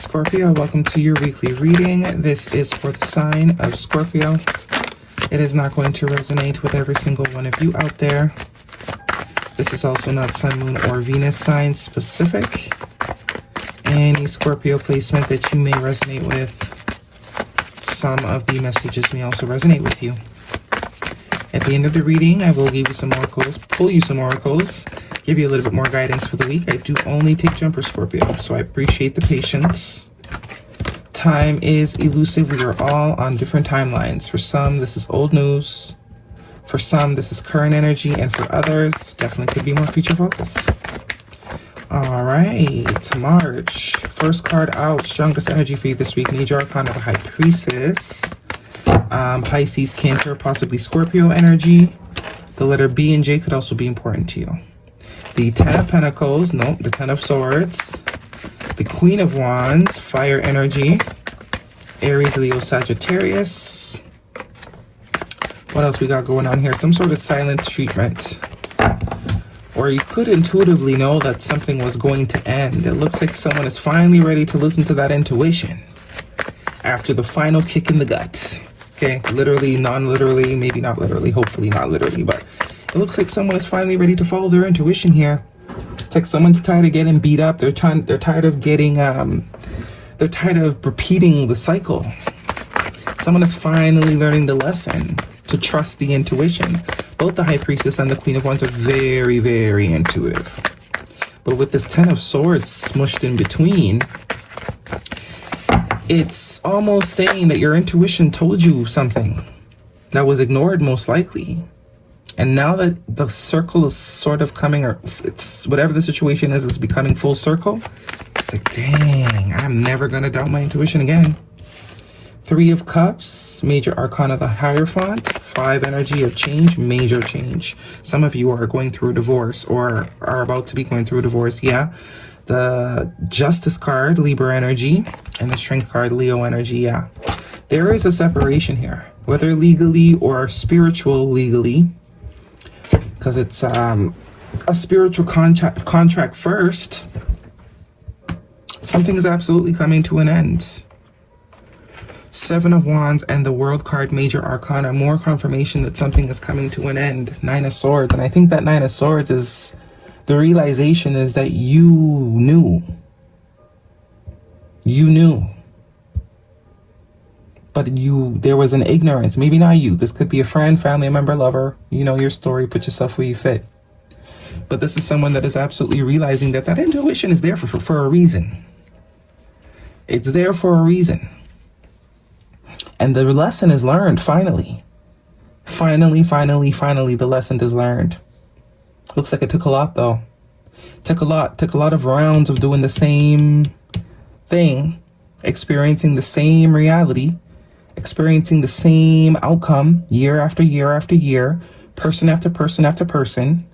Scorpio, welcome to your weekly reading. This is for the sign of Scorpio. It is not going to resonate with every single one of you out there. This is also not Sun, Moon, or Venus sign specific. Any Scorpio placement that you may resonate with, some of the messages may also resonate with you. At the end of the reading, I will give you some oracles, pull you some oracles, give you a little bit more guidance for the week. I do only take jumper, Scorpio, so I appreciate the patience. Time is elusive. We are all on different timelines. For some, this is old news. For some, this is current energy. And for others, definitely could be more future focused. All right, March. First card out, strongest energy for you this week. Major Arcana, the High Priestess. Pisces, Cancer, possibly Scorpio energy. The letter B and J could also be important to you. The Ten of Pentacles, nope, the Ten of Swords. The Queen of Wands, fire energy. Aries, Leo, Sagittarius. What else we got going on here? Some sort of silent treatment. Or you could intuitively know that something was going to end. It looks like someone is finally ready to listen to that intuition after the final kick in the gut. Okay, literally, non-literally, maybe not literally, hopefully not literally, but it looks like someone is finally ready to follow their intuition here. It's like someone's tired of getting beat up. They're tired of getting, they're tired of repeating the cycle. Someone is finally learning the lesson to trust the intuition. Both the High Priestess and the Queen of Wands are very, very intuitive. But with this Ten of Swords smushed in between, it's almost saying that your intuition told you something that was ignored most likely. And now that the circle is sort of coming, or it's whatever the situation is becoming full circle, it's like, dang, I'm never going to doubt my intuition again. Three of Cups, Major Arcana, the Hierophant. Five, energy of change, major change. Some of you are going through a divorce or are about to be going through a divorce, yeah. The Justice card, Libra energy, and the Strength card, Leo energy, yeah. There is a separation here, whether legally or spiritual legally, because it's a spiritual contract first. Something is absolutely coming to an end. Seven of Wands and the World card, Major Arcana, more confirmation that something is coming to an end. Nine of Swords, and I think that Nine of Swords is the realization is that you knew. You knew. But there was an ignorance. Maybe not you. This could be a friend, family member, lover. You know your story. Put yourself where you fit. But this is someone that is absolutely realizing that that intuition is there for a reason. It's there for a reason. And the lesson is learned, finally. Finally, the lesson is learned. Looks like it took a lot, though. Took a lot of rounds of doing the same thing, experiencing the same reality, experiencing the same outcome year after year after year, person after person after person.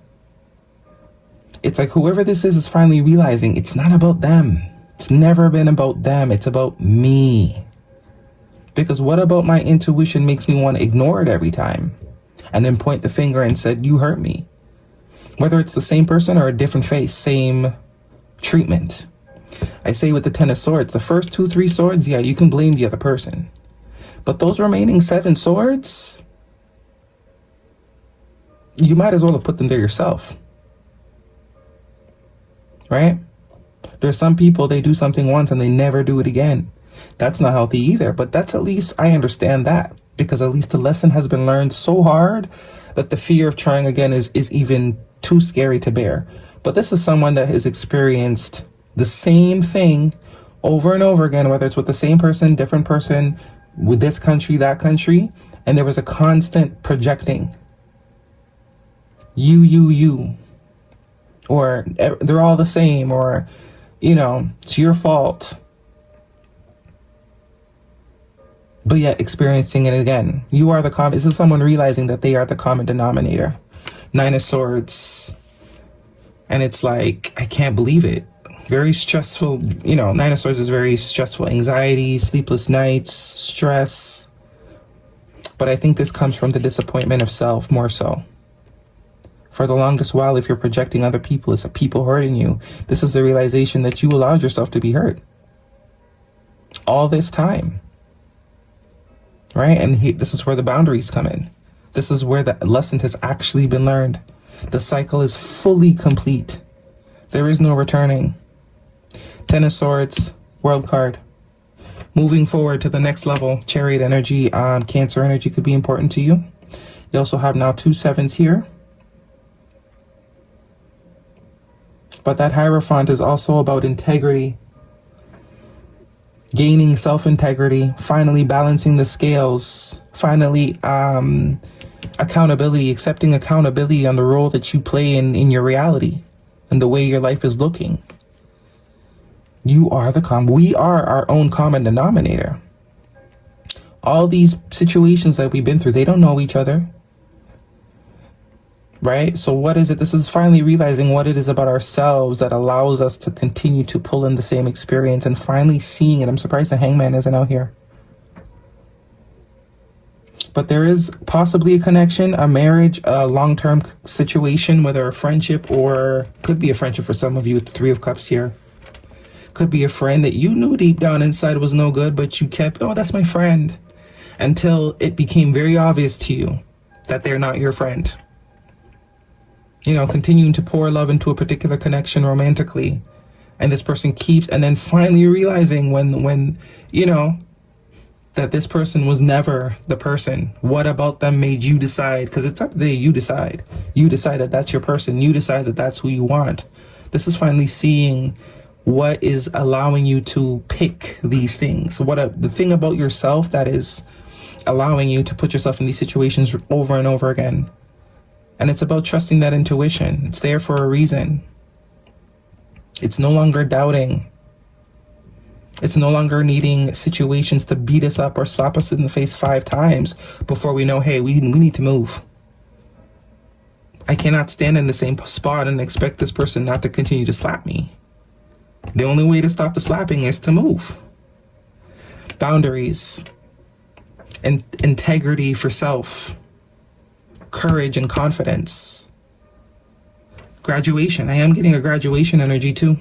It's like whoever this is finally realizing it's not about them. It's never been about them. It's about me. Because what about my intuition makes me want to ignore it every time and then point the finger and said, you hurt me. Whether it's the same person or a different face, same treatment. I say with the Ten of Swords, the first 2, 3 swords, yeah, you can blame the other person. But those remaining 7 swords, you might as well have put them there yourself. Right? There's some people, they do something once and they never do it again. That's not healthy either, but that's at least, I understand that. Because at least the lesson has been learned so hard that the fear of trying again is even too scary to bear. But this is someone that has experienced the same thing over and over again, whether it's with the same person, different person, with this country, that country, and there was a constant projecting. You. Or they're all the same, or, it's your fault. But yet experiencing it again. You are the common. This is someone realizing that they are the common denominator. Nine of Swords. And it's like, I can't believe it. Very stressful. Nine of Swords is very stressful. Anxiety, sleepless nights, stress. But I think this comes from the disappointment of self more so. For the longest while, if you're projecting other people as people hurting you, this is the realization that you allowed yourself to be hurt. all this time, right? And this is where the boundaries come in. This is where the lesson has actually been learned. The cycle is fully complete. There is no returning. Ten of Swords, World card. Moving forward to the next level, Chariot energy, Cancer energy could be important to you. You also have now 2 sevens here. But that Hierophant is also about integrity. Gaining self-integrity, finally balancing the scales, finally accountability, accepting accountability on the role that you play in your reality and the way your life is looking. We are our own common denominator. All these situations that we've been through, they don't know each other. Right? So what is it? This is finally realizing what it is about ourselves that allows us to continue to pull in the same experience and finally seeing it. I'm surprised the Hangman isn't out here. But there is possibly a connection, a marriage, a long-term situation, whether a friendship or could be a friendship for some of you with the 3 of Cups here. Could be a friend that you knew deep down inside was no good, but you kept, oh, that's my friend, until it became very obvious to you that they're not your friend. You know, continuing to pour love into a particular connection romantically, and this person keeps, and then finally realizing when you know, that this person was never the person. What about them made you decide? Because it's up there, you decide. You decide that that's your person. You decide that that's who you want. This is finally seeing what is allowing you to pick these things. The thing about yourself that is allowing you to put yourself in these situations over and over again. And it's about trusting that intuition. It's there for a reason. It's no longer doubting. It's no longer needing situations to beat us up or slap us in the face 5 times before we know, hey, we need to move. I cannot stand in the same spot and expect this person not to continue to slap me. The only way to stop the slapping is to move. Boundaries. And integrity for self. Courage and confidence. Graduation. I am getting a graduation energy too.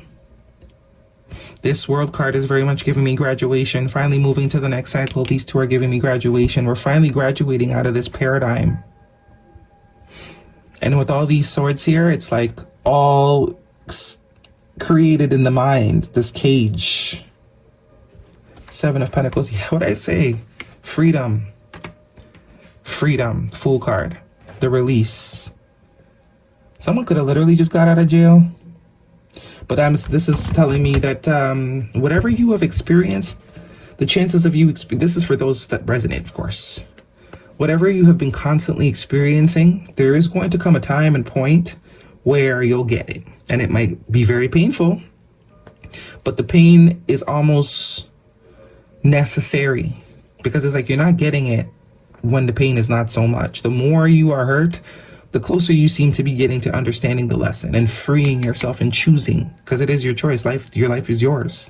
This World card is very much giving me graduation. Finally moving to the next cycle. These 2 are giving me graduation. We're finally graduating out of this paradigm. And with all these swords here, it's like all created in the mind. This cage. 7 of Pentacles. Yeah, what'd I say? Freedom. Freedom. Fool card. The release. Someone could have literally just got out of jail. But this is telling me that whatever you have experienced, the chances of you, this is for those that resonate, of course. Whatever you have been constantly experiencing, there is going to come a time and point where you'll get it. And it might be very painful, but the pain is almost necessary because it's like you're not getting it when the pain is not so much. The more you are hurt, the closer you seem to be getting to understanding the lesson and freeing yourself and choosing, because it is your choice. Your life is yours.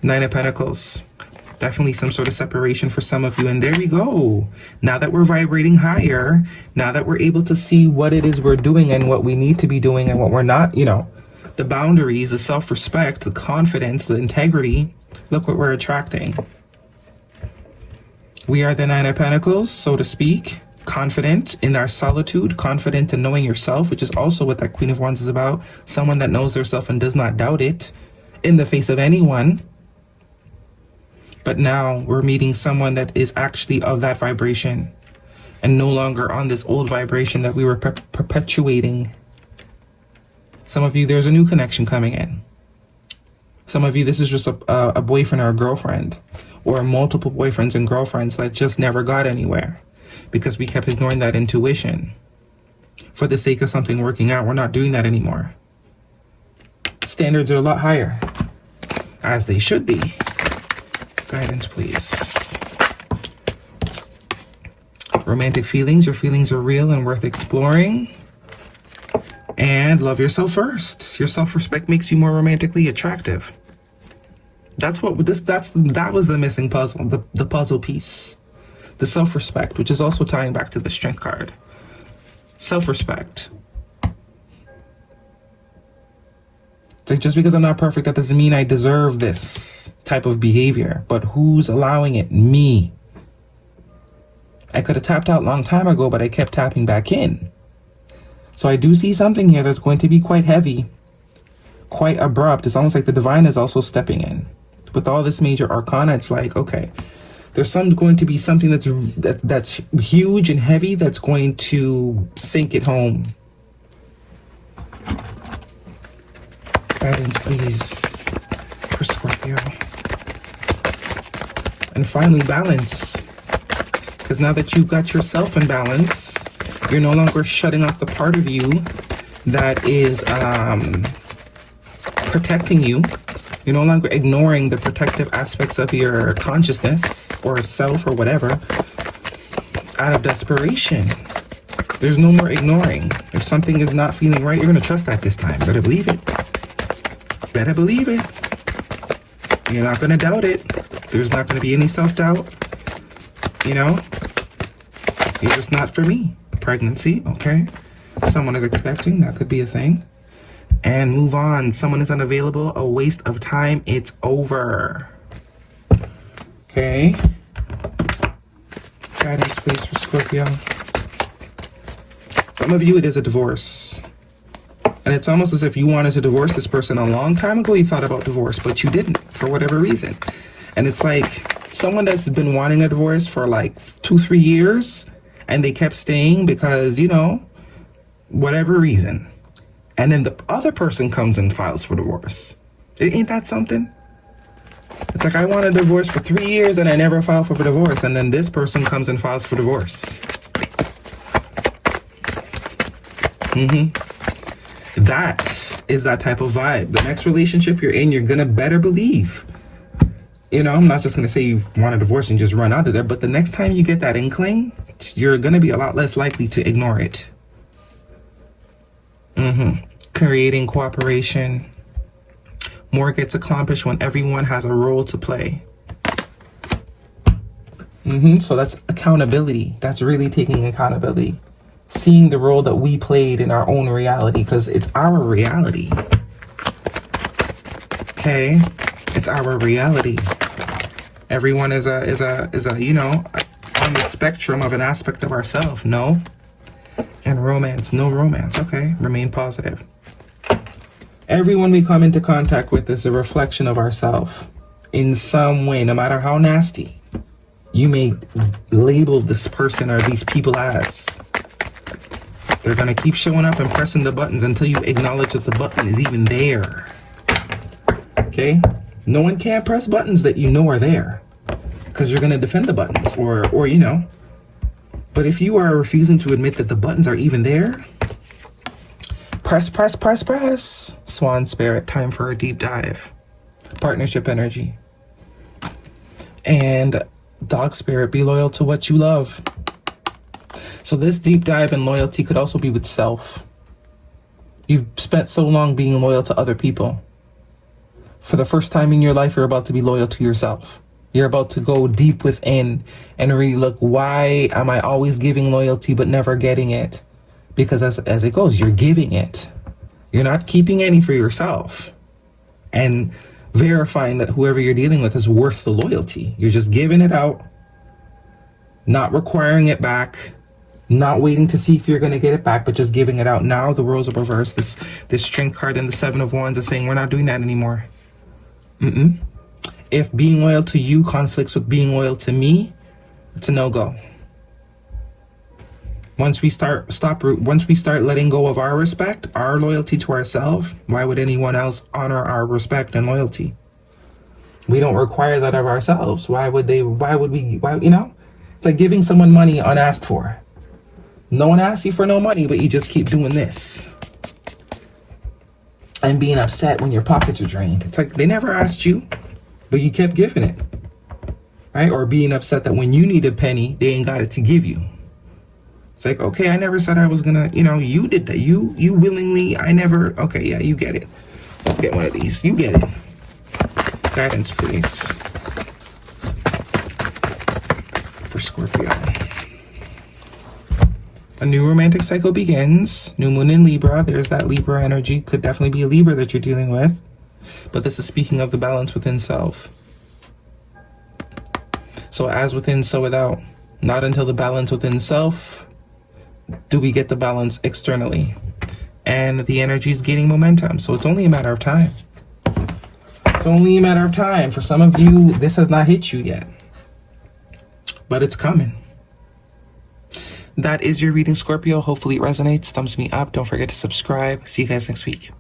9 of Pentacles. Definitely some sort of separation for some of you. And there we go. Now that we're vibrating higher, now that we're able to see what it is we're doing and what we need to be doing and what we're not, you know, the boundaries, the self-respect, the confidence, the integrity, look what we're attracting. We are the 9 of Pentacles, so to speak. Confident in our solitude, confident in knowing yourself, which is also what that Queen of Wands is about. Someone that knows their self and does not doubt it in the face of anyone. But now we're meeting someone that is actually of that vibration and no longer on this old vibration that we were perpetuating. Some of you, there's a new connection coming in. Some of you, this is just a boyfriend or a girlfriend, or multiple boyfriends and girlfriends that just never got anywhere because we kept ignoring that intuition. For the sake of something working out, we're not doing that anymore. Standards are a lot higher, as they should be. Guidance, please. Romantic feelings. Your feelings are real and worth exploring. And love yourself first. Your self-respect makes you more romantically attractive. That's what that was the missing puzzle, the puzzle piece. The self-respect, which is also tying back to the strength card. Self-respect. It's like, just because I'm not perfect, that doesn't mean I deserve this type of behavior. But who's allowing it? Me. I could have tapped out a long time ago, but I kept tapping back in. So I do see something here that's going to be quite heavy, quite abrupt. It's almost like the divine is also stepping in. With all this major arcana, it's like, okay, there's going to be something that's huge and heavy that's going to sink it home. Guidance, please, for Scorpio. And finally, balance. Because now that you've got yourself in balance, you're no longer shutting off the part of you that is protecting you. You're no longer ignoring the protective aspects of your consciousness or self or whatever out of desperation. There's no more ignoring. If something is not feeling right, you're going to trust that this time. Better believe it. Better believe it. You're not going to doubt it. There's not going to be any self-doubt. You know? You're just not for me. Pregnancy, okay. Someone is expecting. That could be a thing. And move on. Someone is unavailable. A waste of time. It's over. Okay. Guidance, please, for Scorpio. Some of you, it is a divorce. And it's almost as if you wanted to divorce this person a long time ago. You thought about divorce, but you didn't for whatever reason. And it's like someone that's been wanting a divorce for like 2-3 years, and they kept staying because, you know, whatever reason. And then the other person comes and files for divorce. Ain't that something? It's like, I want a divorce for 3 years and I never filed for divorce. And then this person comes and files for divorce. That is that type of vibe. The next relationship you're in, you're gonna better believe. You know, I'm not just gonna say you want a divorce and just run out of there, but the next time you get that inkling, you're gonna be a lot less likely to ignore it. Creating cooperation. More gets accomplished when everyone has a role to play. So that's accountability. That's really taking accountability. Seeing the role that we played in our own reality, because it's our reality. Okay? It's our reality. Everyone is a you know, on the spectrum of an aspect of ourselves. No. And romance. No romance. Okay. Remain positive. Everyone we come into contact with is a reflection of ourselves in some way, no matter how nasty you may label this person or these people as. They're going to keep showing up and pressing the buttons until you acknowledge that the button is even there. Okay? No one can press buttons that you know are there, because you're going to defend the buttons or you know. But if you are refusing to admit that the buttons are even there, press. Swan spirit, time for a deep dive. Partnership energy. And dog spirit, be loyal to what you love. So this deep dive in loyalty could also be with self. You've spent so long being loyal to other people. For the first time in your life, you're about to be loyal to yourself. You're about to go deep within and really look, why am I always giving loyalty but never getting it? Because as it goes, you're giving it. You're not keeping any for yourself. And verifying that whoever you're dealing with is worth the loyalty. You're just giving it out, not requiring it back, not waiting to see if you're going to get it back, but just giving it out. Now the roles are reversed. This strength card and the 7 of Wands is saying we're not doing that anymore. If being loyal to you conflicts with being loyal to me, it's a no-go. Once we start letting go of our respect, our loyalty to ourselves, why would anyone else honor our respect and loyalty? We don't require that of ourselves. Why would we, you know? It's like giving someone money unasked for. No one asks you for no money, but you just keep doing this. And being upset when your pockets are drained. It's like they never asked you, but you kept giving it. Right? Or being upset that when you need a penny, they ain't got it to give you. It's like, okay, I never said I was gonna, you know, you did that. You willingly, I never, okay, yeah, you get it. Let's get one of these. You get it. Guidance, please. For Scorpio. A new romantic cycle begins. New moon in Libra. There's that Libra energy. Could definitely be a Libra that you're dealing with. But this is speaking of the balance within self. So as within, so without. Not until the balance within self do we get the balance externally. And the energy is gaining momentum. So it's only a matter of time. It's only a matter of time. For some of you, this has not hit you yet. But it's coming. That is your reading, Scorpio. Hopefully it resonates. Thumbs me up. Don't forget to subscribe. See you guys next week.